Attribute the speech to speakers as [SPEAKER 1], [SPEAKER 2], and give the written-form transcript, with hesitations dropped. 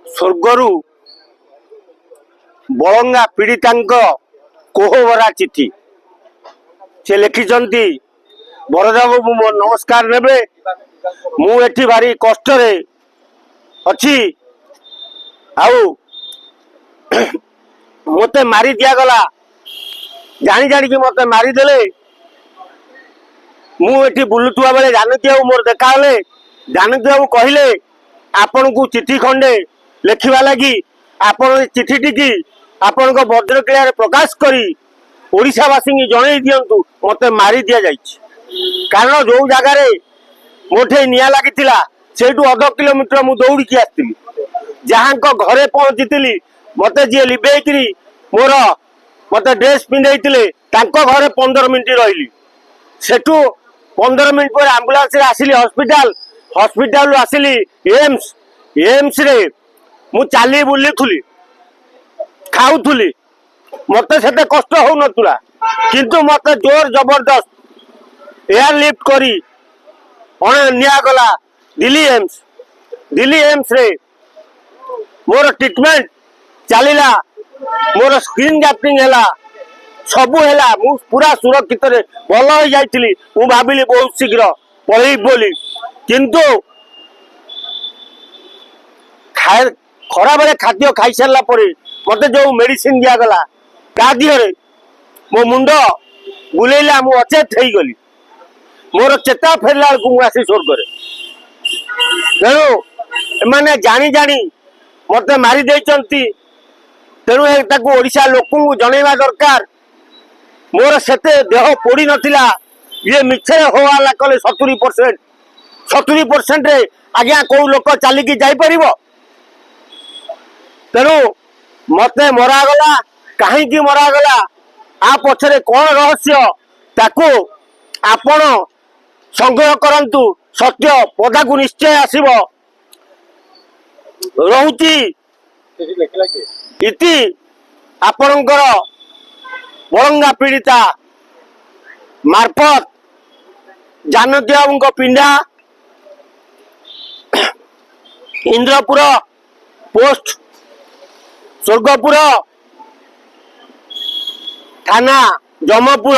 [SPEAKER 1] स्वर्गरु बलंगा पीड़िता कोहबरा चिठी से लिखिं बरदा बाबू मो नमस्कार नेबे मुझे भारी कष्ट अच्छी आउ मते मारी दिया गला जानी जानी कि मते मारिदेले मुझे बुलुवा बेले जानकी बाबू मोर देखा जानकी बाबू कहले आपण को चिठी खंडे लिखा लगी आपण चिठी टी आपण भद्रक्रिया प्रकाश करी ओडिशावासी जन दिंतु मत मारी दि जाइए कारण जो जगार मोटे निआ लगी से अध किलोमीटर मु दौड़ी आसती जहाँ घरे पहुंची मत जी लिभेकरी मोर मत ड्रेस पिंधे घरे 15 मिनिट रही सेठू 15 मिनिट पर आंबुलांस आसिली हॉस्पिटल हॉस्पिटल आसिली एम्स एम्स रे मु चाली बुली खाऊली मत से कष्ट हो नतुला किंतु मत जोर जबरदस्त एयर लिफ्ट करी निया गला दिल्ली एम्स रे मोर ट्रीटमेंट चलीला मोर स्क्रीन ग्राफ्टिंग है सबू है मु पूरा सुरक्षित भल हो जाइली मु भाविली बहुत शीघ्र पढ़ी बोली किंतु खरा बेले खाद्य खाई सारा पर मत जो मेडिसिन दिगला ता दिहरे मो मुंड बुलेला मु अचेत हो गली मोर चेता फेरला आसी स्वर्ग तेणु एने जानी जानी मत मारी देइचंती तेणु ओडिशा लोक जनइबा दरकार मोर सेते देह पोड़ी नथिला ये मिछे होवाला कले 70% रे आज्ञा को लोक चलिकी जाई परिबो तेणु मते मरागला कहीं मरागला आ पछरे कौन रहस्य ताकू आपण संग्रह करंतु सत्य पदा को निश्चय आसीबो रहुची इति आपणकर बलंगा पीड़िता मार्फत जानकी बाबू पिंडा इंद्रपुर पोस्ट स्वर्गपुर थाना जमपुर